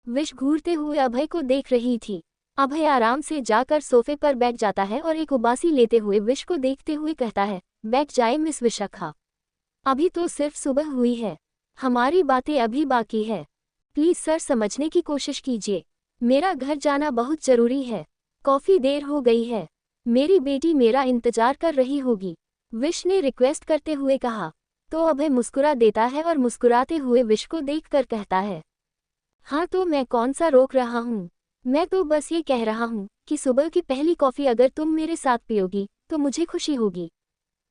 Wish घूरते हुए अभय को देख रही थी। अभय आराम से जाकर सोफे पर बैठ जाता है और एक उबासी लेते हुए विश को देखते हुए कहता है, बैठ जाए मिस विशाखा। अभी तो सिर्फ सुबह हुई है, हमारी बातें अभी बाकी है। प्लीज सर समझने की कोशिश कीजिए, मेरा घर जाना बहुत जरूरी है। कॉफी देर हो गई है, मेरी बेटी मेरा इंतजार कर रही होगी, विश ने रिक्वेस्ट करते हुए कहा। तो अभय मुस्कुरा देता है और मुस्कुराते हुए विश को देखकर कहता है, हाँ तो मैं कौन सा रोक रहा हूँ, मैं तो बस ये कह रहा हूँ कि सुबह की पहली कॉफी अगर तुम मेरे साथ पियोगी तो मुझे खुशी होगी।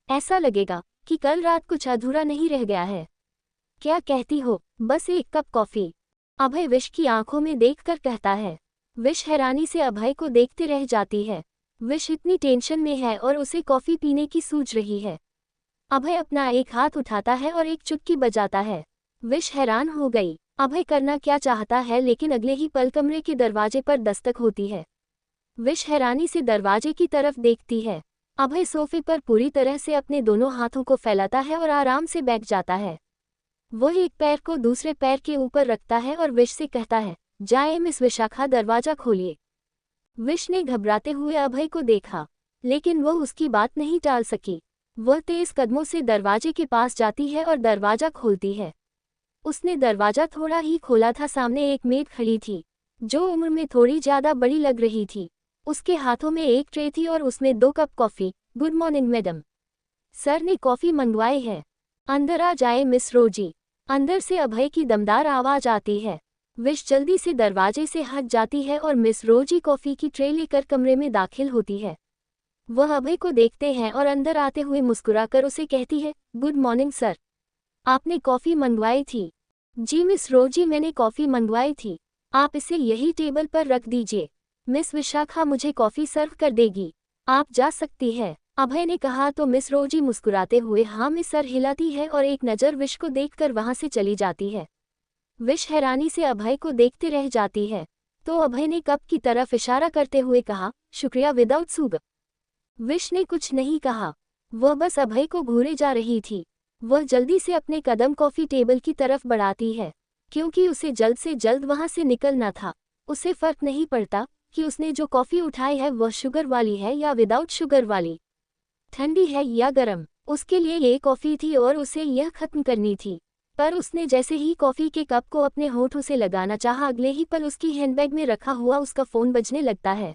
ऐसा लगेगा कि कल रात कुछ अधूरा नहीं रह गया है। क्या कहती हो, बस एक कप कॉफी? अभय विश की आंखों में देखकर कहता है। विश हैरानी से अभय को देखते रह जाती है। विश इतनी टेंशन में है और उसे कॉफी पीने की सूझ रही है। अभय अपना एक हाथ उठाता है और एक चुटकी बजाता है। विश हैरान हो गई, अभय करना क्या चाहता है, लेकिन अगले ही पल कमरे के दरवाजे पर दस्तक होती है। विश हैरानी से दरवाजे की तरफ देखती है। अभय सोफे पर पूरी तरह से अपने दोनों हाथों को फैलाता है और आराम से बैठ जाता है। वो एक पैर को दूसरे पैर के ऊपर रखता है और विश से कहता है, जाए मिस विशाखा, दरवाजा खोलिए। विश ने घबराते हुए अभय को देखा, लेकिन वो उसकी बात नहीं टाल सकी। वह तेज कदमों से दरवाजे के पास जाती है और दरवाजा खोलती है। उसने दरवाजा थोड़ा ही खोला था, सामने एक मेड खड़ी थी, जो उम्र में थोड़ी ज्यादा बड़ी लग रही थी। उसके हाथों में एक ट्रे थी और उसमें 2 cup coffee. Good morning madam, sir ने कॉफी मंगवाई है, अंदर आ जाए मिस रोजी। अंदर से अभय की दमदार आवाज आती है। विश जल्दी से दरवाजे से हट जाती है और मिस रोजी कॉफी की ट्रे लेकर कमरे में दाखिल होती है। वह अभय को देखते हैं और अंदर आते हुए मुस्कुराकर उसे कहती है, गुड मॉर्निंग सर, आपने कॉफी मंगवाई थी? जी मिस रोजी, मैंने कॉफी मंगवाई थी, आप इसे यही टेबल पर रख दीजिए, मिस विशाखा मुझे कॉफी सर्व कर देगी, आप जा सकती है, अभय ने कहा। तो मिस रोजी मुस्कुराते हुए हाँ में सर हिलाती है और एक नज़र विश को देखकर वहां से चली जाती है। विश हैरानी से अभय को देखते रह जाती है। तो अभय ने कप की तरफ इशारा करते हुए कहा, शुक्रिया विदाउट शुगर। विश ने कुछ नहीं कहा, वह बस अभय को घूरे जा रही थी। वह जल्दी से अपने कदम कॉफी टेबल की तरफ बढ़ाती है, क्योंकि उसे जल्द से जल्द वहां से निकलना था। उसे फर्क नहीं पड़ता कि उसने जो कॉफी उठाई है वह शुगर वाली है या विदाउट शुगर वाली, ठंडी है या गर्म, उसके लिए ये कॉफी थी और उसे यह खत्म करनी थी। पर उसने जैसे ही कॉफी के कप को अपने होठों से लगाना चाहा, अगले ही पल उसकी हैंडबैग में रखा हुआ उसका फोन बजने लगता है।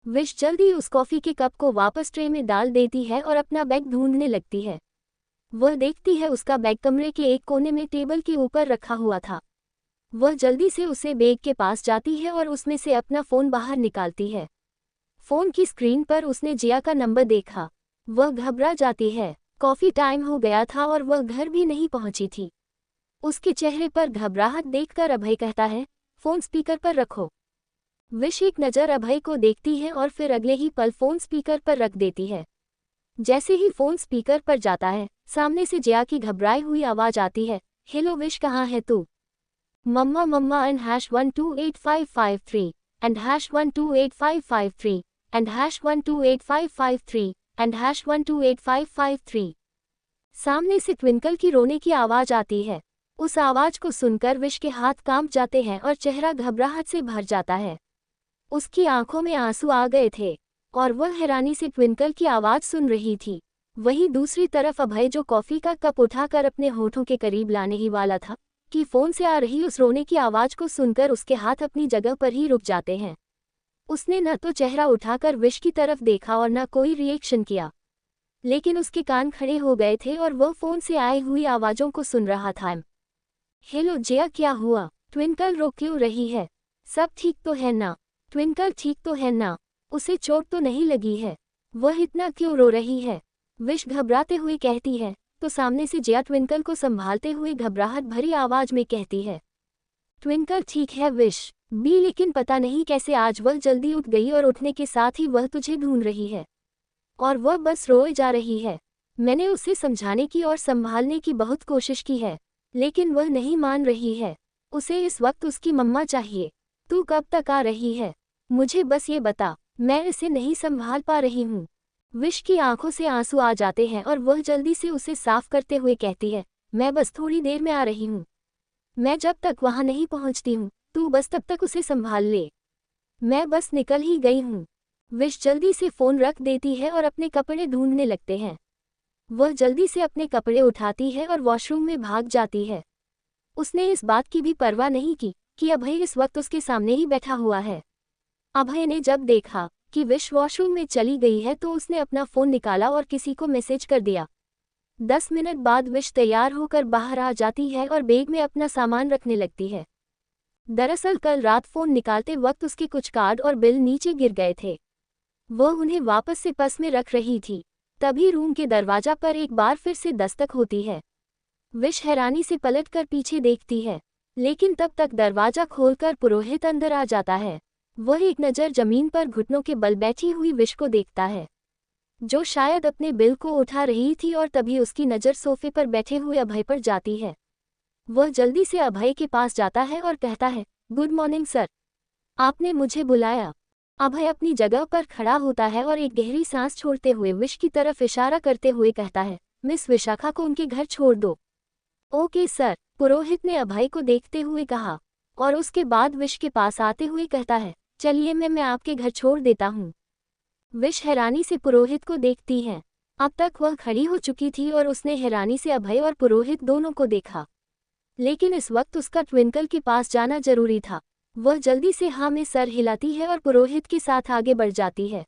विश जल्दी उस कॉफी के कप को वापस ट्रे में डाल देती है और अपना बैग ढूंढने लगती है। वह देखती है उसका बैग कमरे के एक कोने में टेबल के ऊपर रखा हुआ था। वह जल्दी से उसे बैग के पास जाती है और उसमें से अपना फ़ोन बाहर निकालती है। फ़ोन की स्क्रीन पर उसने जिया का नंबर देखा। वह घबरा जाती है, कॉफ़ी टाइम हो गया था और वह घर भी नहीं पहुंची थी। उसके चेहरे पर घबराहट देखकर अभय कहता है, फ़ोन स्पीकर पर रखो। विश एक नज़र अभय को देखती है और फिर अगले ही पल फ़ोन स्पीकर पर रख देती है। जैसे ही फ़ोन स्पीकर पर जाता है, सामने से जिया की घबराई हुई आवाज़ आती है, हेलो विश, कहाँ है तू? मम्मा मम्मा एंड #128553 एंड #128553 एंड #128553 एंड #128553। सामने से ट्विंकल की रोने की आवाज़ आती है। उस आवाज़ को सुनकर विश के हाथ कांप जाते हैं और चेहरा घबराहट से भर जाता है। उसकी आंखों में आंसू आ गए थे और वह हैरानी से ट्विंकल की आवाज़ सुन रही थी। वहीं दूसरी तरफ अभय, जो कॉफ़ी का कप उठाकर अपने होठों के करीब लाने ही वाला था, कि फ़ोन से आ रही उस रोने की आवाज़ को सुनकर उसके हाथ अपनी जगह पर ही रुक जाते हैं। उसने न तो चेहरा उठाकर विश की तरफ देखा और न कोई रिएक्शन किया, लेकिन उसके कान खड़े हो गए थे और वह फ़ोन से आई हुई आवाज़ों को सुन रहा था। हेलो जिया, क्या हुआ? ट्विंकल रो क्यों रही है? सब ठीक तो है ना? ट्विंकल ठीक तो है ना? उसे चोट तो नहीं लगी है? वह इतना क्यों रो रही है? विश घबराते हुए कहती है। तो सामने से जिया ट्विंकल को संभालते हुए घबराहट भरी आवाज में कहती है, ट्विंकल ठीक है विश बी, लेकिन पता नहीं कैसे आज वह जल्दी उठ गई और उठने के साथ ही वह तुझे ढूंढ रही है और वह बस रोए जा रही है। मैंने उसे समझाने की और संभालने की बहुत कोशिश की है, लेकिन वह नहीं मान रही है। उसे इस वक्त उसकी मम्मा चाहिए। तू कब तक आ रही है? मुझे बस ये बता, मैं इसे नहीं संभाल पा रही हूँ। विश की आंखों से आंसू आ जाते हैं और वह जल्दी से उसे साफ करते हुए कहती है, मैं बस थोड़ी देर में आ रही हूँ। मैं जब तक वहाँ नहीं पहुँचती हूँ तू बस तब तक उसे संभाल ले, मैं बस निकल ही गई हूँ। विश जल्दी से फ़ोन रख देती है और अपने कपड़े ढूंढने लगते हैं। वह जल्दी से अपने कपड़े उठाती है और वॉशरूम में भाग जाती है। उसने इस बात की भी परवाह नहीं की कि अभय इस वक्त उसके सामने ही बैठा हुआ है। अभय ने जब देखा कि विश वॉशरूम में चली गई है तो उसने अपना फ़ोन निकाला और किसी को मैसेज कर दिया। 10 मिनट बाद विश तैयार होकर बाहर आ जाती है और बैग में अपना सामान रखने लगती है। दरअसल कल रात फ़ोन निकालते वक्त उसके कुछ कार्ड और बिल नीचे गिर गए थे। वह उन्हें वापस से पर्स में रख रही थी, तभी रूम के दरवाजा पर एक बार फिर से दस्तक होती है। विश हैरानी से पलटकर पीछे देखती है, लेकिन तब तक दरवाजा खोलकर पुरोहित अंदर आ जाता है। वह एक नज़र जमीन पर घुटनों के बल बैठी हुई विश को देखता है, जो शायद अपने बिल को उठा रही थी, और तभी उसकी नज़र सोफे पर बैठे हुए अभय पर जाती है। वह जल्दी से अभय के पास जाता है और कहता है, गुड मॉर्निंग सर, आपने मुझे बुलाया। अभय अपनी जगह पर खड़ा होता है और एक गहरी सांस छोड़ते हुए विश की तरफ इशारा करते हुए कहता है, मिस विशाखा को उनके घर छोड़ दो। ओके सर, पुरोहित ने अभय को देखते हुए कहा, और उसके बाद विश के पास आते हुए कहता है, चलिए मैं आपके घर छोड़ देता हूँ। विश हैरानी से पुरोहित को देखती है। अब तक वह खड़ी हो चुकी थी और उसने हैरानी से अभय और पुरोहित दोनों को देखा, लेकिन इस वक्त उसका ट्विंकल के पास जाना जरूरी था। वह जल्दी से हाँ में सर हिलाती है और पुरोहित के साथ आगे बढ़ जाती है।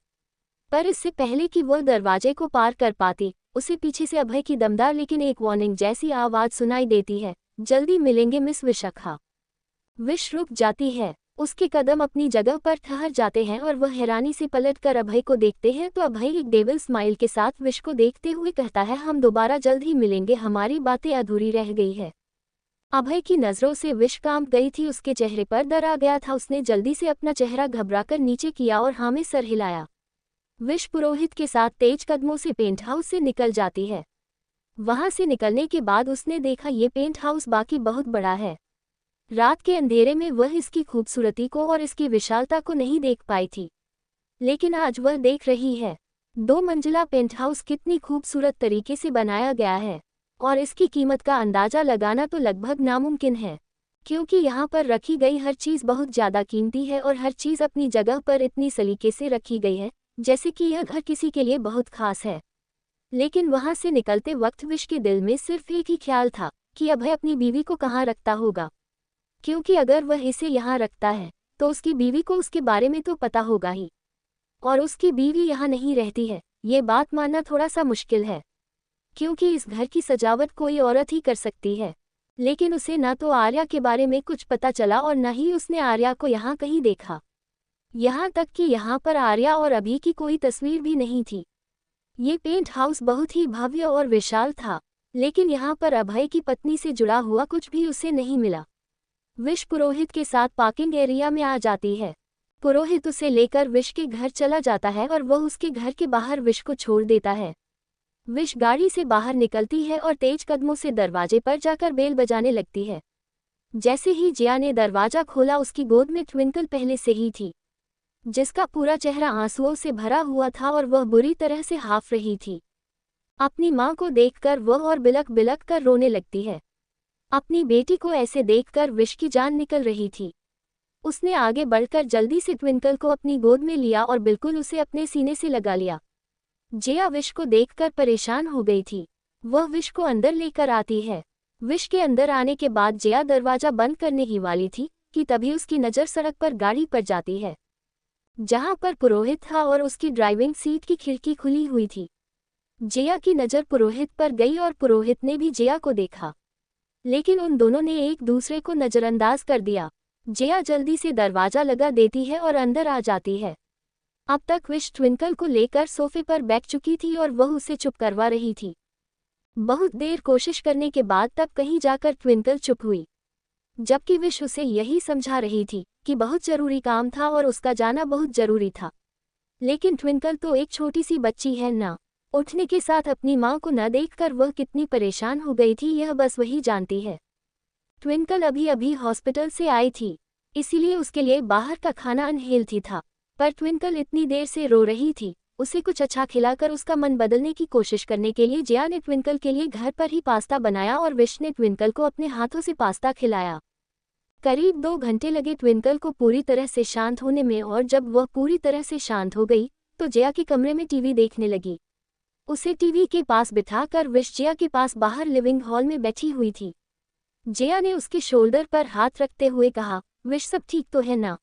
पर इससे पहले कि वह दरवाजे को पार कर पाती, उसे पीछे से अभय की दमदार लेकिन एक वार्निंग जैसी आवाज़ सुनाई देती है, जल्दी मिलेंगे मिस विशाखा। विश रुक जाती है, उसके कदम अपनी जगह पर ठहर जाते हैं और वह हैरानी से पलटकर अभय को देखते हैं तो अभय एक डेविल स्माइल के साथ विश को देखते हुए कहता है, हम दोबारा जल्द ही मिलेंगे, हमारी बातें अधूरी रह गई है। अभय की नज़रों से विश कांप गई थी, उसके चेहरे पर डर आ गया था। उसने जल्दी से अपना चेहरा घबराकर नीचे किया और हाँ में सर हिलाया। विश पुरोहित के साथ तेज कदमों से पेंट हाउस से निकल जाती है। वहां से निकलने के बाद उसने देखा ये पेंट हाउस बाकी बहुत बड़ा है। रात के अंधेरे में वह इसकी खूबसूरती को और इसकी विशालता को नहीं देख पाई थी, लेकिन आज वह देख रही है। 2 मंजिला पेंट हाउस कितनी खूबसूरत तरीके से बनाया गया है, और इसकी कीमत का अंदाज़ा लगाना तो लगभग नामुमकिन है, क्योंकि यहाँ पर रखी गई हर चीज़ बहुत ज़्यादा कीमती है और हर चीज़ अपनी जगह पर इतनी सलीके से रखी गई है जैसे कि यह घर किसी के लिए बहुत खास है। लेकिन वहाँ से निकलते वक्त विश के दिल में सिर्फ एक ही ख्याल था कि अभय अपनी बीवी को कहाँ रखता होगा, क्योंकि अगर वह इसे यहाँ रखता है तो उसकी बीवी को उसके बारे में तो पता होगा ही, और उसकी बीवी यहाँ नहीं रहती है, ये बात मानना थोड़ा सा मुश्किल है, क्योंकि इस घर की सजावट कोई औरत ही कर सकती है। लेकिन उसे न तो आर्या के बारे में कुछ पता चला और न ही उसने आर्या को यहाँ कहीं देखा, यहाँ तक कि यहाँ पर आर्या और अभी की कोई तस्वीर भी नहीं थी। ये पेंट हाउस बहुत ही भव्य और विशाल था, लेकिन यहाँ पर अभय की पत्नी से जुड़ा हुआ कुछ भी उसे नहीं मिला। विश पुरोहित के साथ पार्किंग एरिया में आ जाती है। पुरोहित उसे लेकर विश के घर चला जाता है और वह उसके घर के बाहर विश को छोड़ देता है। विश गाड़ी से बाहर निकलती है और तेज कदमों से दरवाजे पर जाकर बेल बजाने लगती है। जैसे ही जिया ने दरवाजा खोला, उसकी गोद में ट्विंकल पहले से ही थी, जिसका पूरा चेहरा आंसुओं से भरा हुआ था और वह बुरी तरह से हाफ रही थी। अपनी मां को देखकर वह और बिलक बिलक कर रोने लगती है। अपनी बेटी को ऐसे देखकर विश की जान निकल रही थी। उसने आगे बढ़कर जल्दी से ट्विंकल को अपनी गोद में लिया और बिल्कुल उसे अपने सीने से लगा लिया। जिया विश को देखकर परेशान हो गई थी। वह विश को अंदर लेकर आती है। विश के अंदर आने के बाद जिया दरवाजा बंद करने ही वाली थी कि तभी उसकी नज़र सड़क पर गाड़ी पर जाती है, जहां पर पुरोहित था और उसकी ड्राइविंग सीट की खिड़की खुली हुई थी। जिया की नज़र पुरोहित पर गई और पुरोहित ने भी जिया को देखा, लेकिन उन दोनों ने एक दूसरे को नज़रअंदाज कर दिया। जिया जल्दी से दरवाज़ा लगा देती है और अंदर आ जाती है। अब तक विश ट्विंकल को लेकर सोफे पर बैठ चुकी थी और वह उसे चुप करवा रही थी। बहुत देर कोशिश करने के बाद तब कहीं जाकर ट्विंकल चुप हुई, जबकि विश उसे यही समझा रही थी कि बहुत ज़रूरी काम था और उसका जाना बहुत ज़रूरी था। लेकिन ट्विंकल तो एक छोटी सी बच्ची है ना। उठने के साथ अपनी माँ को न देखकर वह कितनी परेशान हो गई थी, यह बस वही जानती है। ट्विंकल अभी अभी हॉस्पिटल से आई थी, इसीलिए उसके लिए बाहर का खाना अनहेल्दी था। पर ट्विंकल इतनी देर से रो रही थी, उसे कुछ अच्छा खिलाकर उसका मन बदलने की कोशिश करने के लिए जिया ने ट्विंकल के लिए घर पर ही पास्ता बनाया और विश ने ट्विंकल को अपने हाथों से पास्ता खिलाया। करीब 2 घंटे लगे ट्विंकल को पूरी तरह से शांत होने में, और जब वह पूरी तरह से शांत हो गई तो जया के कमरे में टीवी देखने लगी। उसे टीवी के पास बिठाकर विश जया के पास बाहर लिविंग हॉल में बैठी हुई थी। जया ने उसके शोल्डर पर हाथ रखते हुए कहा, विश सब ठीक तो है ना?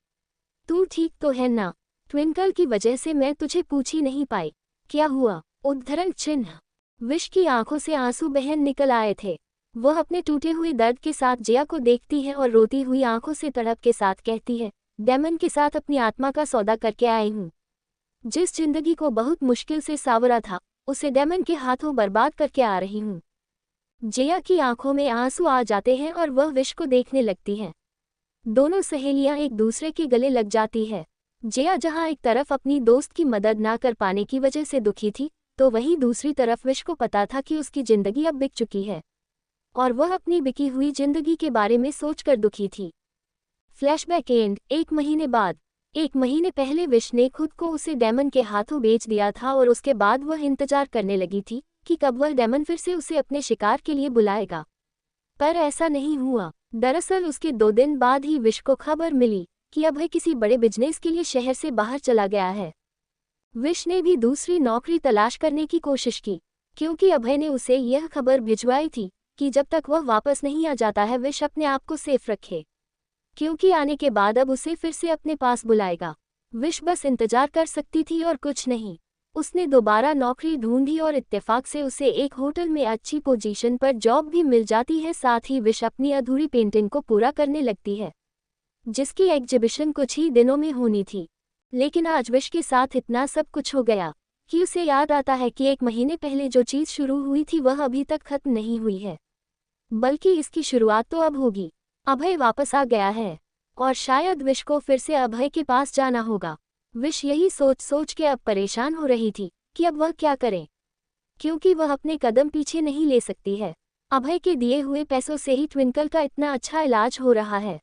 तू ठीक तो है ना? ट्विंकल की वजह से मैं तुझे पूछ ही नहीं पाई। क्या हुआ? उद्धरण चिन्ह। विश की आंखों से आंसू बहन निकल आए थे। वह अपने टूटे हुए दर्द के साथ जया को देखती है और रोती हुई आंखों से तड़प के साथ कहती है, डेमन के साथ अपनी आत्मा का सौदा करके आई हूँ। जिस जिंदगी को बहुत मुश्किल से सावरा था, उसे डेमन के हाथों बर्बाद करके आ रही हूँ। जया की आंखों में आंसू आ जाते हैं और वह विश को देखने लगती है। दोनों सहेलियां एक दूसरे के गले लग जाती है। जया जहां एक तरफ अपनी दोस्त की मदद ना कर पाने की वजह से दुखी थी, तो वहीं दूसरी तरफ विश को पता था कि उसकी जिंदगी अब बिक चुकी है और वह अपनी बिकी हुई जिंदगी के बारे में सोचकर दुखी थी। Flashback and. 1 महीने बाद। 1 महीने पहले विश ने खुद को उसे डेमन के हाथों बेच दिया था और उसके बाद वह इंतजार करने लगी थी कि कब वह डेमन फिर से उसे अपने शिकार के लिए बुलाएगा। पर ऐसा नहीं हुआ। दरअसल उसके 2 दिन बाद ही विश को खबर मिली कि अभय किसी बड़े बिजनेस के लिए शहर से बाहर चला गया है। विश ने भी दूसरी नौकरी तलाश करने की कोशिश की, क्योंकि अभय ने उसे यह खबर भिजवाई थी कि जब तक वह वापस नहीं आ जाता है विश अपने आप को सेफ रखे, क्योंकि आने के बाद अब उसे फिर से अपने पास बुलाएगा। विश बस इंतजार कर सकती थी और कुछ नहीं। उसने दोबारा नौकरी ढूंढी और इत्तेफाक से उसे एक होटल में अच्छी पोजीशन पर जॉब भी मिल जाती है। साथ ही विश अपनी अधूरी पेंटिंग को पूरा करने लगती है, जिसकी एग्जीबिशन कुछ ही दिनों में होनी थी। लेकिन आज विश के साथ इतना सब कुछ हो गया कि उसे याद आता है कि 1 महीने पहले जो चीज़ शुरू हुई थी वह अभी तक खत्म नहीं हुई है, बल्कि इसकी शुरुआत तो अब होगी। अभय वापस आ गया है और शायद विश को फिर से अभय के पास जाना होगा। विश यही सोच सोच के अब परेशान हो रही थी कि अब वह क्या करे, क्योंकि वह अपने कदम पीछे नहीं ले सकती है। अभय के दिए हुए पैसों से ही ट्विंकल का इतना अच्छा इलाज हो रहा है।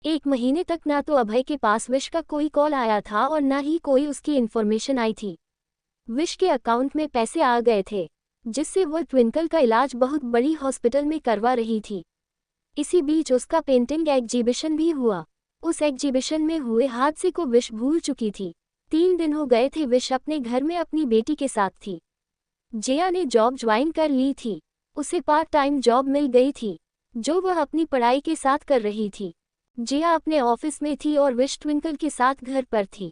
1 महीने तक ना तो अभय के पास विश का कोई कॉल आया था और ना ही कोई उसकी इन्फॉर्मेशन आई थी। विश के अकाउंट में पैसे आ गए थे, जिससे वह ट्विंकल का इलाज बहुत बड़ी हॉस्पिटल में करवा रही थी। इसी बीच उसका पेंटिंग एग्जीबिशन भी हुआ। उस एग्जीबिशन में हुए हादसे को विश भूल चुकी थी। 3 दिन हो गए थे विश अपने घर में अपनी बेटी के साथ थी। जया ने जॉब ज्वाइन कर ली थी। उसे पार्ट टाइम जॉब मिल गई थी, जो वह अपनी पढ़ाई के साथ कर रही थी। जया अपने ऑफिस में थी और विश ट्विंकल के साथ घर पर थी।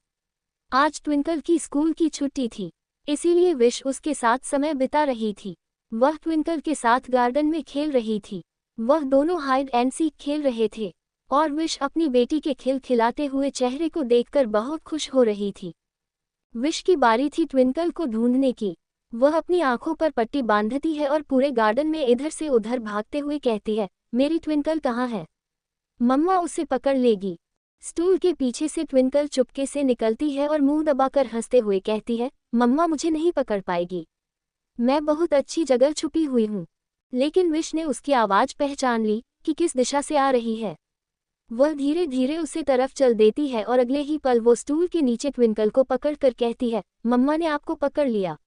आज ट्विंकल की स्कूल की छुट्टी थी, इसीलिए विश उसके साथ समय बिता रही थी। वह ट्विंकल के साथ गार्डन में खेल रही थी। वह दोनों हाइड एंड सीक खेल रहे थे और विश अपनी बेटी के खिलखिलाते हुए चेहरे को देखकर बहुत खुश हो रही थी। विश की बारी थी ट्विंकल को ढूंढने की। वह अपनी आंखों पर पट्टी बांधती है और पूरे गार्डन में इधर से उधर भागते हुए कहती है, मेरी ट्विंकल कहाँ है? मम्मा उसे पकड़ लेगी। स्टूल के पीछे से ट्विंकल चुपके से निकलती है और मुंह दबाकर हंसते हुए कहती है, मम्मा मुझे नहीं पकड़ पाएगी, मैं बहुत अच्छी जगह छुपी हुई हूँ। लेकिन विश ने उसकी आवाज़ पहचान ली कि किस दिशा से आ रही है। वह धीरे धीरे उसे तरफ चल देती है और अगले ही पल वो स्टूल के नीचे ट्विंकल को पकड़कर कहती है, मम्मा ने आपको पकड़ लिया।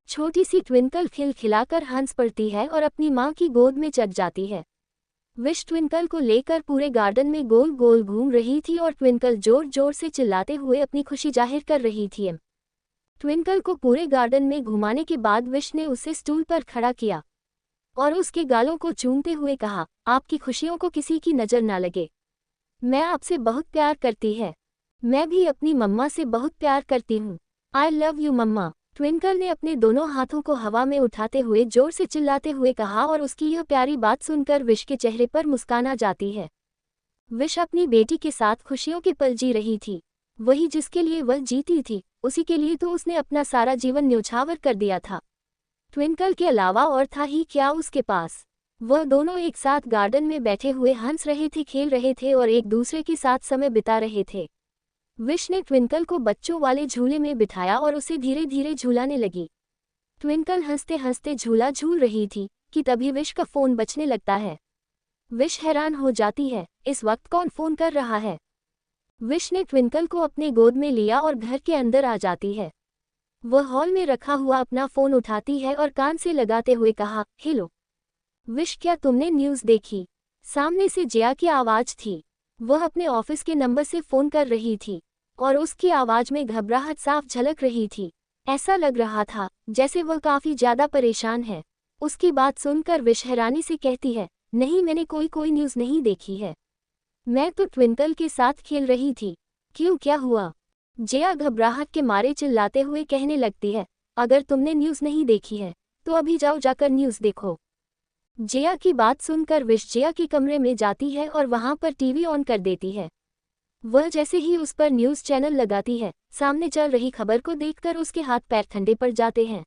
छोटी सी ट्विंकल खिलखिलाकर हंस पड़ती है और अपनी माँ की गोद में चढ़ जाती है। विश ट्विंकल को लेकर पूरे गार्डन में गोल गोल घूम रही थी और ट्विंकल जोर जोर से चिल्लाते हुए अपनी खुशी जाहिर कर रही थी। ट्विंकल को पूरे गार्डन में घुमाने के बाद विश ने उसे स्टूल पर खड़ा किया और उसके गालों को चूमते हुए कहा, आपकी खुशियों को किसी की नज़र ना लगे। मैं आपसे बहुत प्यार करती है। मैं भी अपनी मम्मा से बहुत प्यार करती हूँ। I love you mama. Twinkle ने अपने दोनों हाथों को हवा में उठाते हुए जोर से चिल्लाते हुए कहा और उसकी यह प्यारी बात सुनकर विश के चेहरे पर मुस्कान आ जाती है। विश अपनी बेटी के साथ खुशियों के पल जी रही थी। वही जिसके लिए वह जीती थी, उसी के लिए तो उसने अपना सारा जीवन न्यौछावर कर दिया था। ट्विंकल के अलावा और था ही क्या उसके पास। वह दोनों एक साथ गार्डन में बैठे हुए हंस रहे थे, खेल रहे थे और एक दूसरे के साथ समय बिता रहे थे। विश ने ट्विंकल को बच्चों वाले झूले में बिठाया और उसे धीरे धीरे झूलाने लगी। ट्विंकल हंसते हंसते झूला झूल रही थी कि तभी विश का फ़ोन बजने लगता है। विश हैरान हो जाती है, इस वक्त कौन फ़ोन कर रहा है? विश ने ट्विंकल को अपने गोद में लिया और घर के अंदर आ जाती है। वह हॉल में रखा हुआ अपना फ़ोन उठाती है और कान से लगाते हुए कहा, हेलो विश, क्या तुमने न्यूज़ देखी? सामने से जिया की आवाज थी। वह अपने ऑफिस के नंबर से फोन कर रही थी और उसकी आवाज में घबराहट साफ झलक रही थी। ऐसा लग रहा था जैसे वह काफी ज्यादा परेशान है। उसकी बात सुनकर विश हैरानी से कहती है, नहीं, मैंने कोई न्यूज़ नहीं देखी है। मैं तो ट्विंकल के साथ खेल रही थी। क्यों, क्या हुआ? जिया घबराहट के मारे चिल्लाते हुए कहने लगती है, अगर तुमने न्यूज़ नहीं देखी है तो अभी जाओ, जाकर न्यूज़ देखो। जिया की बात सुनकर विश जिया के कमरे में जाती है और वहां पर टीवी ऑन कर देती है। वह जैसे ही उस पर न्यूज़ चैनल लगाती है, सामने चल रही खबर को देखकर उसके हाथ पैर ठंडे पड़ जाते हैं।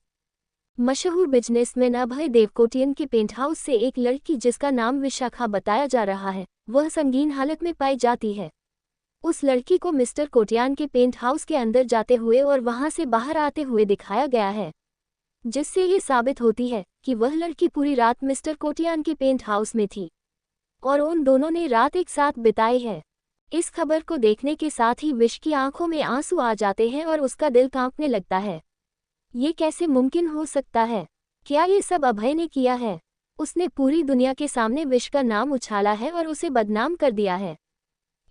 मशहूर बिजनेसमैन अभय देवकोटियन के पेंट हाउस से एक लड़की जिसका नाम विशाखा बताया जा रहा है, वह संगीन हालत में पाई जाती है। उस लड़की को मिस्टर कोटियान के पेंट हाउस के अंदर जाते हुए और वहां से बाहर आते हुए दिखाया गया है, जिससे ये साबित होती है कि वह लड़की पूरी रात मिस्टर कोटियान के पेंट हाउस में थी और उन दोनों ने रात एक साथ बिताई है। इस खबर को देखने के साथ ही विश की आंखों में आंसू आ जाते हैं और उसका दिल कांपने लगता है। ये कैसे मुमकिन हो सकता है? क्या ये सब अभय ने किया है? उसने पूरी दुनिया के सामने विश का नाम उछाला है और उसे बदनाम कर दिया है।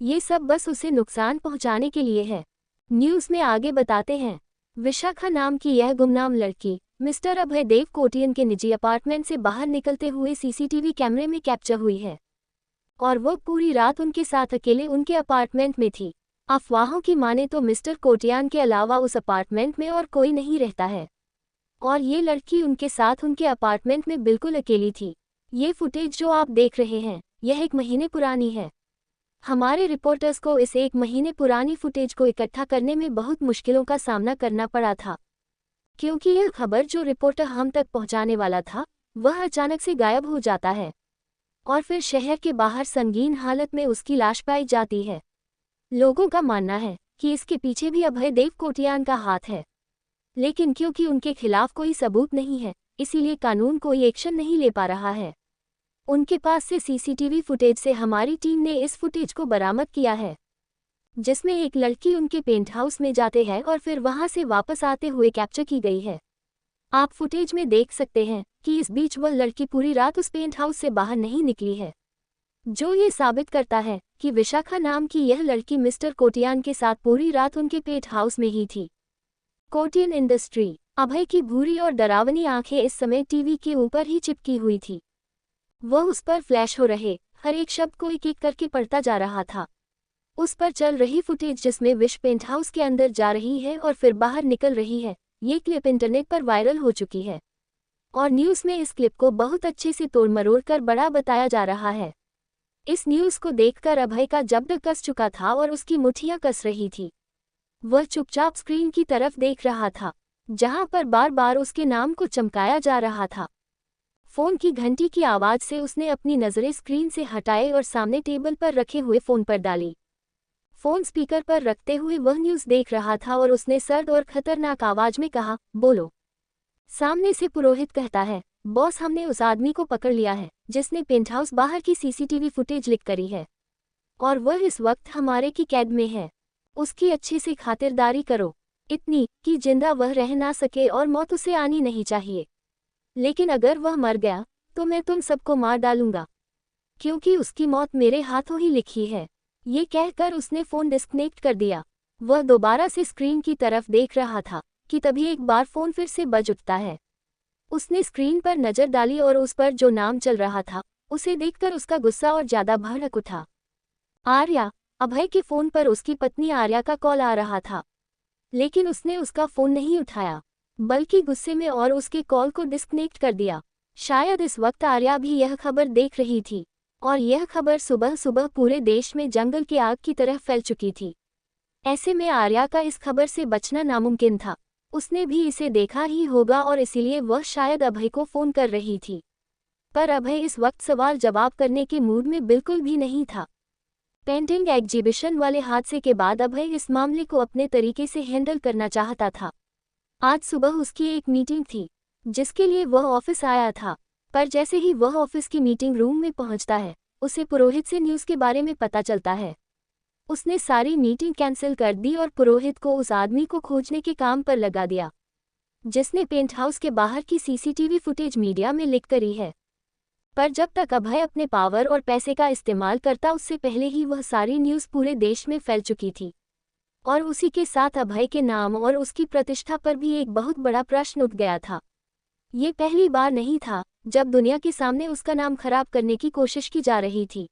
ये सब बस उसे नुकसान पहुंचाने के लिए है। न्यूज़ में आगे बताते हैं, विशाखा नाम की यह गुमनाम लड़की मिस्टर अभय देवकोटियन के निजी अपार्टमेंट से बाहर निकलते हुए सीसीटीवी कैमरे में कैप्चर हुई है और वो पूरी रात उनके साथ अकेले उनके अपार्टमेंट में थी। अफवाहों की माने तो मिस्टर कोटियान के अलावा उस अपार्टमेंट में और कोई नहीं रहता है और ये लड़की उनके साथ उनके अपार्टमेंट में बिल्कुल अकेली थी। ये फुटेज जो आप देख रहे हैं, यह 1 महीने पुरानी है। हमारे रिपोर्टर्स को इस 1 महीने पुरानी फुटेज को इकट्ठा करने में बहुत मुश्किलों का सामना करना पड़ा था, क्योंकि यह खबर जो रिपोर्टर हम तक पहुंचाने वाला था, वह अचानक से गायब हो जाता है और फिर शहर के बाहर संगीन हालत में उसकी लाश पाई जाती है। लोगों का मानना है कि इसके पीछे भी अभय देवकोटियान का हाथ है, लेकिन क्योंकि उनके खिलाफ कोई सबूत नहीं है, इसीलिए कानून कोई एक्शन नहीं ले पा रहा है। उनके पास से सीसीटीवी फुटेज से हमारी टीम ने इस फुटेज को बरामद किया है, जिसमें एक लड़की उनके पेंट हाउस में जाते हैं और फिर वहां से वापस आते हुए कैप्चर की गई है। आप फुटेज में देख सकते हैं कि इस बीच वह लड़की पूरी रात उस पेंट हाउस से बाहर नहीं निकली है, जो ये साबित करता है कि विशाखा नाम की यह लड़की मिस्टर कोटियान के साथ पूरी रात उनके पेंट हाउस में ही थी। कोटियन इंडस्ट्री। अभय की भूरी और डरावनी आंखें इस समय टीवी के ऊपर ही चिपकी हुई थी। वह उस पर फ्लैश हो रहे हर एक शब्द को एक एक करके पढ़ता जा रहा था। उस पर चल रही फुटेज जिसमें विश पेंट हाउस के अंदर जा रही है और फिर बाहर निकल रही है, ये क्लिप इंटरनेट पर वायरल हो चुकी है और न्यूज़ में इस क्लिप को बहुत अच्छे से तोड़ मरोड़ कर बड़ा बताया जा रहा है। इस न्यूज़ को देखकर अभय का जब्ड़ कस चुका था और उसकी मुट्ठियां कस रही थी। वह चुपचाप स्क्रीन की तरफ देख रहा था, जहां पर बार बार उसके नाम को चमकाया जा रहा था। फोन की घंटी की आवाज से उसने अपनी नजरें स्क्रीन से हटाए और सामने टेबल पर रखे हुए फोन पर डाली। फोन स्पीकर पर रखते हुए वह न्यूज़ देख रहा था और उसने सर्द और खतरनाक आवाज में कहा, बोलो। सामने से पुरोहित कहता है, बॉस, हमने उस आदमी को पकड़ लिया है जिसने पेंट हाउस बाहर की सीसीटीवी फुटेज लीक करी है और वह इस वक्त हमारे की कैद में है। उसकी अच्छी से खातिरदारी करो, इतनी कि जिंदा वह रह ना सके और मौत उसे आनी नहीं चाहिए। लेकिन अगर वह मर गया तो मैं तुम सबको मार डालूंगा, क्योंकि उसकी मौत मेरे हाथों ही लिखी है। ये कहकर उसने फोन डिस्कनेक्ट कर दिया। वह दोबारा से स्क्रीन की तरफ देख रहा था कि तभी एक बार फोन फिर से बज उठता है। उसने स्क्रीन पर नजर डाली और उस पर जो नाम चल रहा था, उसे देखकर उसका गुस्सा और ज्यादा भड़क उठा। आर्या। अभय के फोन पर उसकी पत्नी आर्या का कॉल आ रहा था, लेकिन उसने उसका फोन नहीं उठाया, बल्कि गुस्से में और उसके कॉल को डिस्कनेक्ट कर दिया। शायद इस वक्त आर्या भी यह खबर देख रही थी और यह खबर सुबह सुबह पूरे देश में जंगल की आग की तरह फैल चुकी थी। ऐसे में आर्या का इस खबर से बचना नामुमकिन था। उसने भी इसे देखा ही होगा और इसीलिए वह शायद अभय को फोन कर रही थी, पर अभय इस वक्त सवाल जवाब करने के मूड में बिल्कुल भी नहीं था। पेंटिंग एग्जीबिशन वाले हादसे के बाद अभय इस मामले को अपने तरीके से हैंडल करना चाहता था। आज सुबह उसकी एक मीटिंग थी जिसके लिए वह ऑफिस आया था, पर जैसे ही वह ऑफिस की मीटिंग रूम में पहुंचता है, उसे पुरोहित से न्यूज़ के बारे में पता चलता है। उसने सारी मीटिंग कैंसिल कर दी और पुरोहित को उस आदमी को खोजने के काम पर लगा दिया जिसने पेंट हाउस के बाहर की सीसीटीवी फुटेज मीडिया में लीक करी है। पर जब तक अभय अपने पावर और पैसे का इस्तेमाल करता उससे पहले ही वह सारी न्यूज़ पूरे देश में फैल चुकी थी। और उसी के साथ अभय के नाम और उसकी प्रतिष्ठा पर भी एक बहुत बड़ा प्रश्न उठ गया था। ये पहली बार नहीं था जब दुनिया के सामने उसका नाम खराब करने की कोशिश की जा रही थी।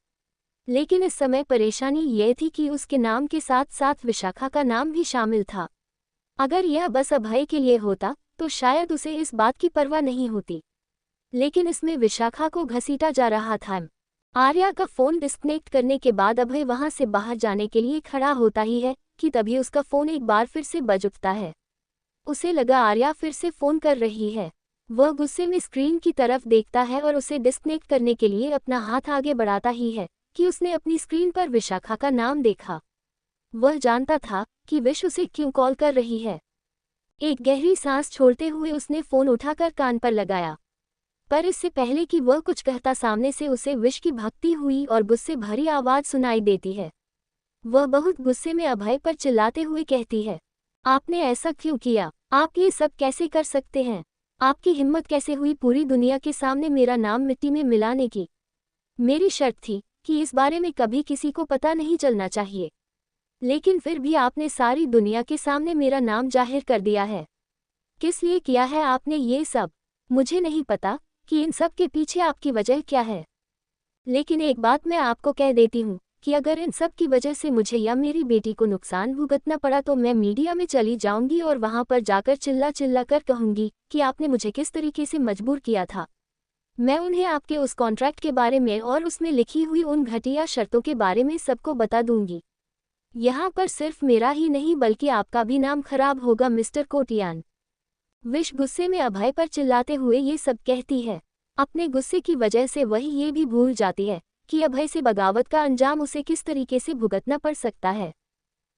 लेकिन इस समय परेशानी ये थी कि उसके नाम के साथ साथ विशाखा का नाम भी शामिल था। अगर यह बस अभय के लिए होता तो शायद उसे इस बात की परवाह नहीं होती, लेकिन इसमें विशाखा को घसीटा जा रहा था। आर्या का फोन डिस्कनेक्ट करने के बाद अभय वहां से बाहर जाने के लिए खड़ा होता ही है कि तभी उसका फोन एक बार फिर से बज उठता है। उसे लगा आर्या फिर से फोन कर रही है। वह गुस्से में स्क्रीन की तरफ देखता है और उसे डिस्कनेक्ट करने के लिए अपना हाथ आगे बढ़ाता ही है कि उसने अपनी स्क्रीन पर विशाखा का नाम देखा। वह जानता था कि विश उसे क्यों कॉल कर रही है। एक गहरी सांस छोड़ते हुए उसने फोन उठाकर कान पर लगाया, पर इससे पहले कि वह कुछ कहता सामने से उसे विश की भागती हुई और गुस्से भरी आवाज सुनाई देती है। वह बहुत गुस्से में अभय पर चिल्लाते हुए कहती है, आपने ऐसा क्यों किया? आप ये सब कैसे कर सकते हैं? आपकी हिम्मत कैसे हुई पूरी दुनिया के सामने मेरा नाम मिट्टी में मिलाने की? मेरी शर्त थी कि इस बारे में कभी किसी को पता नहीं चलना चाहिए, लेकिन फिर भी आपने सारी दुनिया के सामने मेरा नाम जाहिर कर दिया है। किस लिए किया है आपने ये सब? मुझे नहीं पता कि इन सब के पीछे आपकी वजह क्या है, लेकिन एक बात मैं आपको कह देती हूँ कि अगर इन सब की वजह से मुझे या मेरी बेटी को नुकसान भुगतना पड़ा तो मैं मीडिया में चली जाऊंगी और वहां पर जाकर चिल्ला चिल्ला कर कहूंगी कि आपने मुझे किस तरीके से मजबूर किया था। मैं उन्हें आपके उस कॉन्ट्रैक्ट के बारे में और उसमें लिखी हुई उन घटिया शर्तों के बारे में सबको बता दूंगी। यहाँ पर सिर्फ मेरा ही नहीं बल्कि आपका भी नाम खराब होगा मिस्टर कोटियान। विश गुस्से में अभय पर चिल्लाते हुए ये सब कहती है। अपने गुस्से की वजह से वही ये भी भूल जाती है कि अभय से बगावत का अंजाम उसे किस तरीके से भुगतना पड़ सकता है,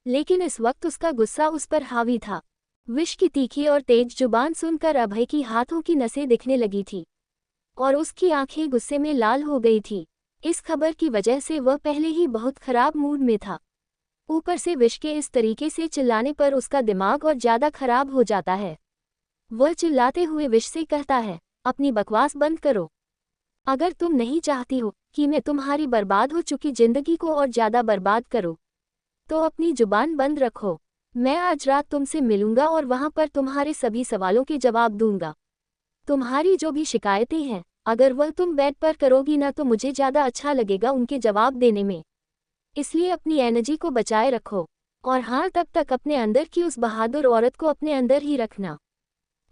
लेकिन इस वक्त उसका गुस्सा उस पर हावी था। विश की तीखी और तेज जुबान सुनकर अभय की हाथों की नसें दिखने लगी थी और उसकी आंखें गुस्से में लाल हो गई थी। इस खबर की वजह से वह पहले ही बहुत खराब मूड में था, ऊपर से विश के इस तरीके से चिल्लाने पर उसका दिमाग और ज़्यादा खराब हो जाता है। वह चिल्लाते हुए विश से कहता है, अपनी बकवास बंद करो। अगर तुम नहीं चाहती हो कि मैं तुम्हारी बर्बाद हो चुकी जिंदगी को और ज़्यादा बर्बाद करो तो अपनी जुबान बंद रखो। मैं आज रात तुमसे मिलूंगा और वहां पर तुम्हारे सभी सवालों के जवाब दूंगा। तुम्हारी जो भी शिकायतें हैं अगर वह तुम बेड पर करोगी ना तो मुझे ज़्यादा अच्छा लगेगा उनके जवाब देने में। इसलिए अपनी एनर्जी को बचाए रखो और हाँ, तब तक अपने अंदर की उस बहादुर औरत को अपने अंदर ही रखना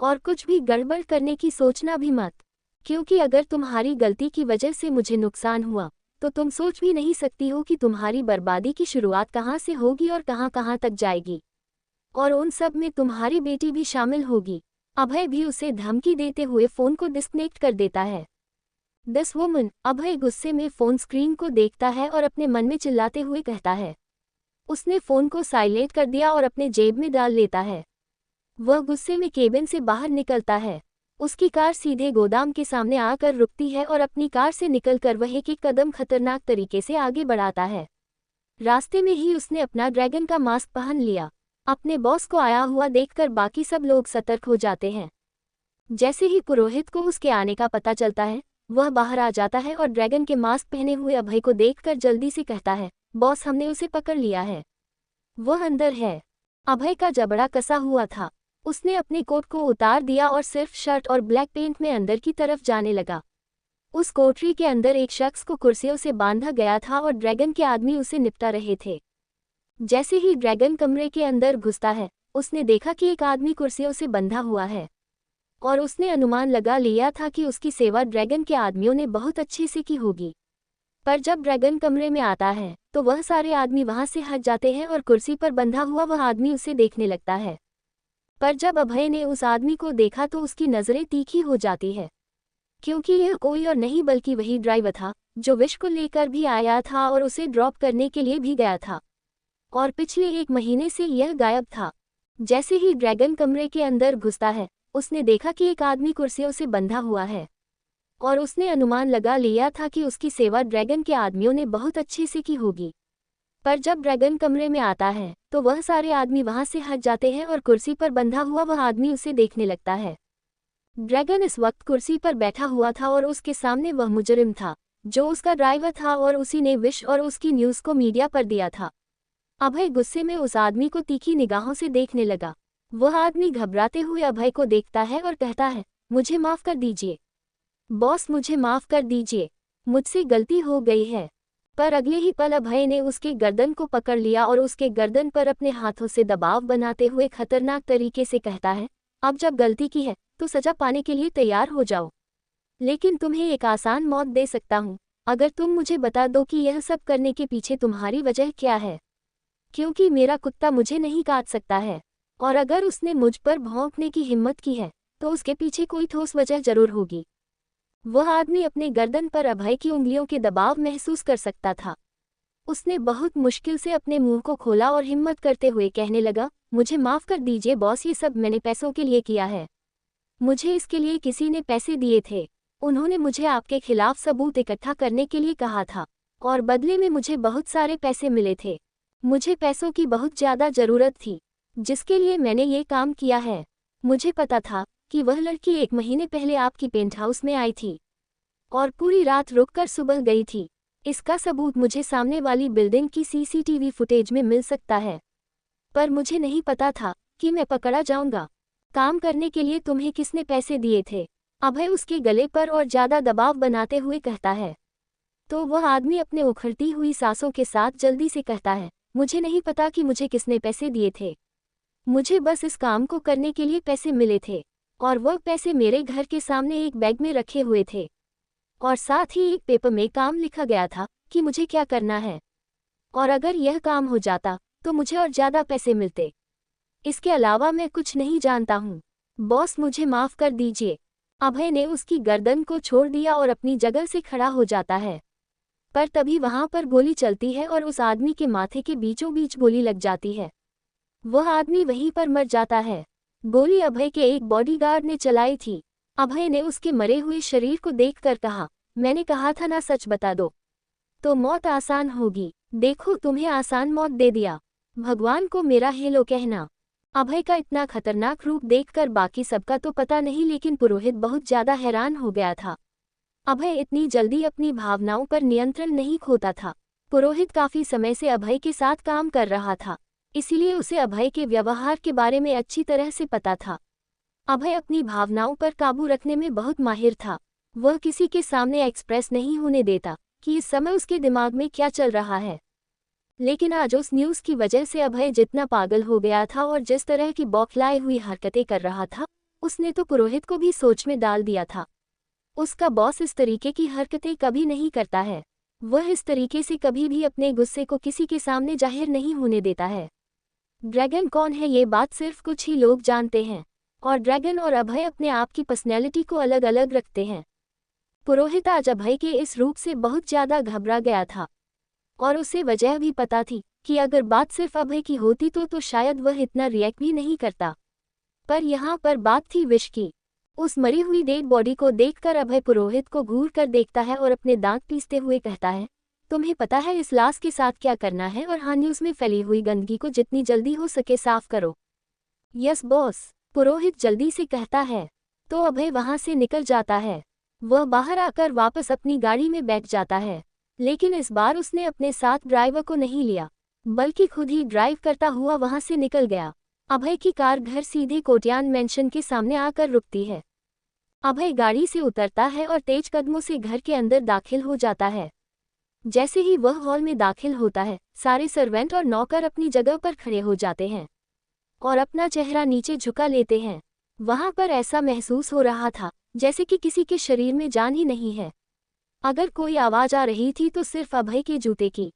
और कुछ भी गड़बड़ करने की सोचना भी मत, क्योंकि अगर तुम्हारी गलती की वजह से मुझे नुकसान हुआ तो तुम सोच भी नहीं सकती हो कि तुम्हारी बर्बादी की शुरुआत कहाँ से होगी और कहाँ कहाँ तक जाएगी, और उन सब में तुम्हारी बेटी भी शामिल होगी। अभय भी उसे धमकी देते हुए फ़ोन को डिस्कनेक्ट कर देता है। दिस वुमन, अभय गुस्से में फ़ोन स्क्रीन को देखता है और अपने मन में चिल्लाते हुए कहता है। उसने फ़ोन को साइलेंट कर दिया और अपने जेब में डाल लेता है। वह गुस्से में केबिन से बाहर निकलता है। उसकी कार सीधे गोदाम के सामने आकर रुकती है और अपनी कार से निकलकर वह एक कदम खतरनाक तरीके से आगे बढ़ाता है। रास्ते में ही उसने अपना ड्रैगन का मास्क पहन लिया। अपने बॉस को आया हुआ देखकर बाकी सब लोग सतर्क हो जाते हैं। जैसे ही पुरोहित को उसके आने का पता चलता है वह बाहर आ जाता है और ड्रैगन के मास्क पहने हुए अभय को देखकर जल्दी से कहता है, बॉस हमने उसे पकड़ लिया है, वह अंदर है। अभय का जबड़ा कसा हुआ था। उसने अपने कोट को उतार दिया और सिर्फ शर्ट और ब्लैक पेंट में अंदर की तरफ जाने लगा। उस कोठरी के अंदर एक शख्स को कुर्सियों से बांधा गया था और ड्रैगन के आदमी उसे निपटा रहे थे। जैसे ही ड्रैगन कमरे के अंदर घुसता है उसने देखा कि एक आदमी कुर्सियों से बंधा हुआ है और उसने अनुमान लगा लिया था कि उसकी सेवा ड्रैगन के आदमियों ने बहुत अच्छे से की होगी। पर जब ड्रैगन कमरे में आता है तो वह सारे आदमी वहां से हट जाते हैं और कुर्सी पर बंधा हुआ वह आदमी उसे देखने लगता है। पर जब अभय ने उस आदमी को देखा तो उसकी नज़रें तीखी हो जाती है, क्योंकि यह कोई और नहीं बल्कि वही ड्राइवर था जो विश को लेकर भी आया था और उसे ड्रॉप करने के लिए भी गया था, और पिछले 1 महीने से यह गायब था। जैसे ही ड्रैगन कमरे के अंदर घुसता है उसने देखा कि एक आदमी कुर्सियों से बंधा हुआ है और उसने अनुमान लगा लिया था कि उसकी सेवा ड्रैगन के आदमियों ने बहुत अच्छे से की होगी। पर जब ड्रैगन कमरे में आता है तो वह सारे आदमी वहां से हट जाते हैं और कुर्सी पर बंधा हुआ वह आदमी उसे देखने लगता है। ड्रैगन इस वक्त कुर्सी पर बैठा हुआ था और उसके सामने वह मुजरिम था जो उसका ड्राइवर था और उसी ने विश और उसकी न्यूज़ को मीडिया पर दिया था। अभय गुस्से में उस आदमी को तीखी निगाहों से देखने लगा। वह आदमी घबराते हुए अभय को देखता है और कहता है, मुझे माफ़ कर दीजिए बॉस, मुझे माफ़ कर दीजिए, मुझसे गलती हो गई है। पर अगले ही पल अभय ने उसके गर्दन को पकड़ लिया और उसके गर्दन पर अपने हाथों से दबाव बनाते हुए खतरनाक तरीके से कहता है, अब जब गलती की है तो सजा पाने के लिए तैयार हो जाओ। लेकिन तुम्हें एक आसान मौत दे सकता हूँ अगर तुम मुझे बता दो कि यह सब करने के पीछे तुम्हारी वजह क्या है। क्योंकि मेरा कुत्ता मुझे नहीं काट सकता है, और अगर उसने मुझ पर भौंकने की हिम्मत की है तो उसके पीछे कोई ठोस वजह जरूर होगी। वह आदमी अपने गर्दन पर अभय की उंगलियों के दबाव महसूस कर सकता था। उसने बहुत मुश्किल से अपने मुंह को खोला और हिम्मत करते हुए कहने लगा, मुझे माफ़ कर दीजिए बॉस, ये सब मैंने पैसों के लिए किया है। मुझे इसके लिए किसी ने पैसे दिए थे। उन्होंने मुझे आपके खिलाफ सबूत इकट्ठा करने के लिए कहा था और बदले में मुझे बहुत सारे पैसे मिले थे। मुझे पैसों की बहुत ज़्यादा ज़रूरत थी जिसके लिए मैंने ये काम किया है। मुझे पता था कि वह लड़की 1 महीने पहले आपकी पेंट हाउस में आई थी और पूरी रात रुककर सुबह गई थी। इसका सबूत मुझे सामने वाली बिल्डिंग की सीसीटीवी फुटेज में मिल सकता है। पर मुझे नहीं पता था कि मैं पकड़ा जाऊंगा। काम करने के लिए तुम्हें किसने पैसे दिए थे? अभय उसके गले पर और ज़्यादा दबाव बनाते हुए कहता है। तो वह आदमी अपने उखड़ती हुई सांसों के साथ जल्दी से कहता है, मुझे नहीं पता कि मुझे किसने पैसे दिए थे। मुझे बस इस काम को करने के लिए पैसे मिले थे और वह पैसे मेरे घर के सामने एक बैग में रखे हुए थे और साथ ही एक पेपर में काम लिखा गया था कि मुझे क्या करना है, और अगर यह काम हो जाता तो मुझे और ज़्यादा पैसे मिलते। इसके अलावा मैं कुछ नहीं जानता हूँ बॉस, मुझे माफ़ कर दीजिए। अभय ने उसकी गर्दन को छोड़ दिया और अपनी जगह से खड़ा हो जाता है। पर तभी वहाँ पर गोली चलती है और उस आदमी के माथे के बीचों बीच गोली लग जाती है। वह आदमी वहीं पर मर जाता है। गोली अभय के एक बॉडीगार्ड ने चलाई थी। अभय ने उसके मरे हुए शरीर को देखकर कहा, मैंने कहा था ना, सच बता दो तो मौत आसान होगी। देखो, तुम्हें आसान मौत दे दिया। भगवान को मेरा हेलो कहना। अभय का इतना खतरनाक रूप देखकर बाकी सबका तो पता नहीं, लेकिन पुरोहित बहुत ज्यादा हैरान हो गया था। अभय इतनी जल्दी अपनी भावनाओं पर नियंत्रण नहीं खोता था। पुरोहित काफी समय से अभय के साथ काम कर रहा था, इसीलिए उसे अभय के व्यवहार के बारे में अच्छी तरह से पता था। अभय अपनी भावनाओं पर काबू रखने में बहुत माहिर था। वह किसी के सामने एक्सप्रेस नहीं होने देता कि इस समय उसके दिमाग में क्या चल रहा है। लेकिन आज उस न्यूज़ की वजह से अभय जितना पागल हो गया था और जिस तरह की बौखलाए हुई हरकतें कर रहा था, उसने तो पुरोहित को भी सोच में डाल दिया था। उसका बॉस इस तरीके की हरकतें कभी नहीं करता है। वह इस तरीके से कभी भी अपने गुस्से को किसी के सामने जाहिर नहीं होने देता है। ड्रैगन कौन है ये बात सिर्फ कुछ ही लोग जानते हैं, और ड्रैगन और अभय अपने आप की पर्सनैलिटी को अलग अलग रखते हैं। पुरोहित आज अभय के इस रूप से बहुत ज़्यादा घबरा गया था और उसे वजह भी पता थी कि अगर बात सिर्फ अभय की होती तो शायद वह इतना रिएक्ट भी नहीं करता। पर यहाँ पर बात थी विश की। उस मरी हुई डेड बॉडी को देखकर अभय पुरोहित को घूर कर देखता है और अपने दांत पीसते हुए कहता है, तुम्हें पता है इस लाश के साथ क्या करना है, और हाँ, न्यूज़ में फैली हुई गंदगी को जितनी जल्दी हो सके साफ करो। यस बॉस, पुरोहित जल्दी से कहता है। तो अभय वहाँ से निकल जाता है। वह बाहर आकर वापस अपनी गाड़ी में बैठ जाता है, लेकिन इस बार उसने अपने साथ ड्राइवर को नहीं लिया, बल्कि खुद ही ड्राइव करता हुआ वहां से निकल गया। अभय की कार घर सीधे कोट्यान मेंशन के सामने आकर रुकती है। अभय गाड़ी से उतरता है और तेज कदमों से घर के अंदर दाखिल हो जाता है। जैसे ही वह हॉल में दाखिल होता है, सारे सर्वेंट और नौकर अपनी जगह पर खड़े हो जाते हैं और अपना चेहरा नीचे झुका लेते हैं। वहां पर ऐसा महसूस हो रहा था जैसे कि किसी के शरीर में जान ही नहीं है। अगर कोई आवाज आ रही थी तो सिर्फ अभय के जूते की।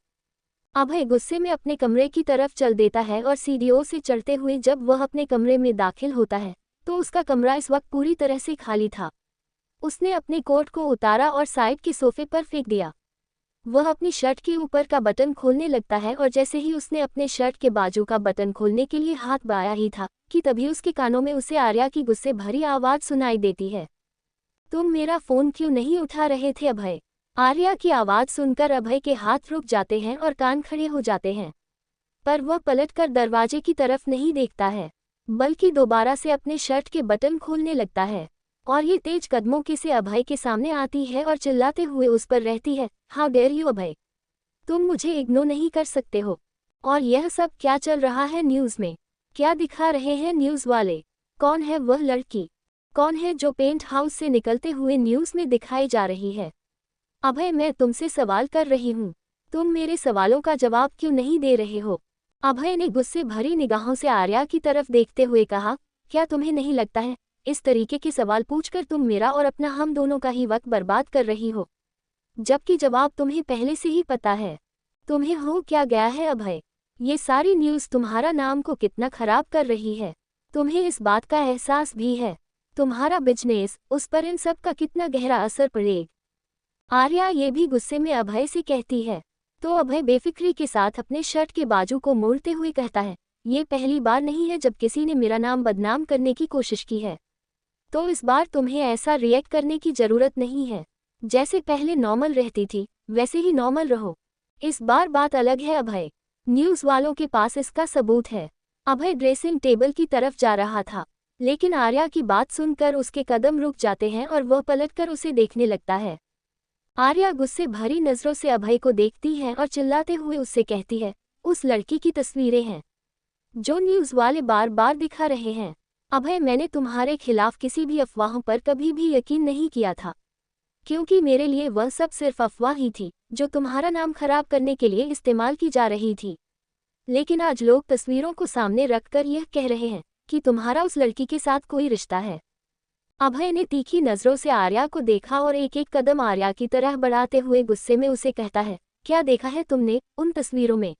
अभय गुस्से में अपने कमरे की तरफ चल देता है और सीढ़ियों से चढ़ते हुए जब वह अपने कमरे में दाखिल होता है तो उसका कमरा इस वक्त पूरी तरह से खाली था। उसने अपने कोट को उतारा और साइड के सोफे पर फेंक दिया। वह अपनी शर्ट के ऊपर का बटन खोलने लगता है और जैसे ही उसने अपने शर्ट के बाजू का बटन खोलने के लिए हाथ बढ़ाया ही था कि तभी उसके कानों में उसे आर्या की गुस्से भरी आवाज सुनाई देती है। तुम मेरा फोन क्यों नहीं उठा रहे थे अभय? आर्या की आवाज सुनकर अभय के हाथ रुक जाते हैं और कान खड़े हो जाते हैं, पर वह पलटकर दरवाजे की तरफ नहीं देखता है, बल्कि दोबारा से अपने शर्ट के बटन खोलने लगता है और ये तेज कदमों के से अभय के सामने आती है और चिल्लाते हुए उस पर रहती है, हाउ डेयर यू अभय, तुम मुझे इग्नोर नहीं कर सकते हो। और यह सब क्या चल रहा है न्यूज़ में? क्या दिखा रहे हैं न्यूज़ वाले? कौन है वह लड़की? कौन है जो पेंट हाउस से निकलते हुए न्यूज़ में दिखाई जा रही है? अभय, मैं तुमसे सवाल कर रही हूँ, तुम मेरे सवालों का जवाब क्यों नहीं दे रहे हो? अभय ने गुस्से भरी निगाहों से आर्या की तरफ देखते हुए कहा, क्या तुम्हें नहीं लगता है इस तरीके के सवाल पूछकर तुम मेरा और अपना हम दोनों का ही वक्त बर्बाद कर रही हो, जबकि जवाब तुम्हें पहले से ही पता है। तुम्हें हो क्या गया है अभय? ये सारी न्यूज़ तुम्हारा नाम को कितना खराब कर रही है, तुम्हें इस बात का एहसास भी है? तुम्हारा बिजनेस, उस पर इन सब का कितना गहरा असर पड़ेगा। आर्या ये भी गुस्से में अभय से कहती है। तो अभय बेफिक्री के साथ अपने शर्ट के बाजू को मोड़ते हुए कहता है, ये पहली बार नहीं है जब किसी ने मेरा नाम बदनाम करने की कोशिश की है, तो इस बार तुम्हें ऐसा रिएक्ट करने की जरूरत नहीं है। जैसे पहले नॉर्मल रहती थी वैसे ही नॉर्मल रहो। इस बार बात अलग है अभय, न्यूज़ वालों के पास इसका सबूत है। अभय ड्रेसिंग टेबल की तरफ जा रहा था, लेकिन आर्या की बात सुनकर उसके कदम रुक जाते हैं और वह पलटकर उसे देखने लगता है। आर्या गुस्से भरी नज़रों से अभय को देखती है और चिल्लाते हुए उससे कहती है, उस लड़की की तस्वीरें हैं जो न्यूज़ वाले बार बार दिखा रहे हैं। अभय, मैंने तुम्हारे खिलाफ किसी भी अफवाहों पर कभी भी यकीन नहीं किया था, क्योंकि मेरे लिए वह सब सिर्फ अफवाह ही थी जो तुम्हारा नाम खराब करने के लिए इस्तेमाल की जा रही थी। लेकिन आज लोग तस्वीरों को सामने रखकर यह कह रहे हैं कि तुम्हारा उस लड़की के साथ कोई रिश्ता है। अभय ने तीखी नज़रों से आर्या को देखा और एक एक कदम आर्या की तरह बढ़ाते हुए गुस्से में उसे कहता है, क्या देखा है तुमने उन तस्वीरों में?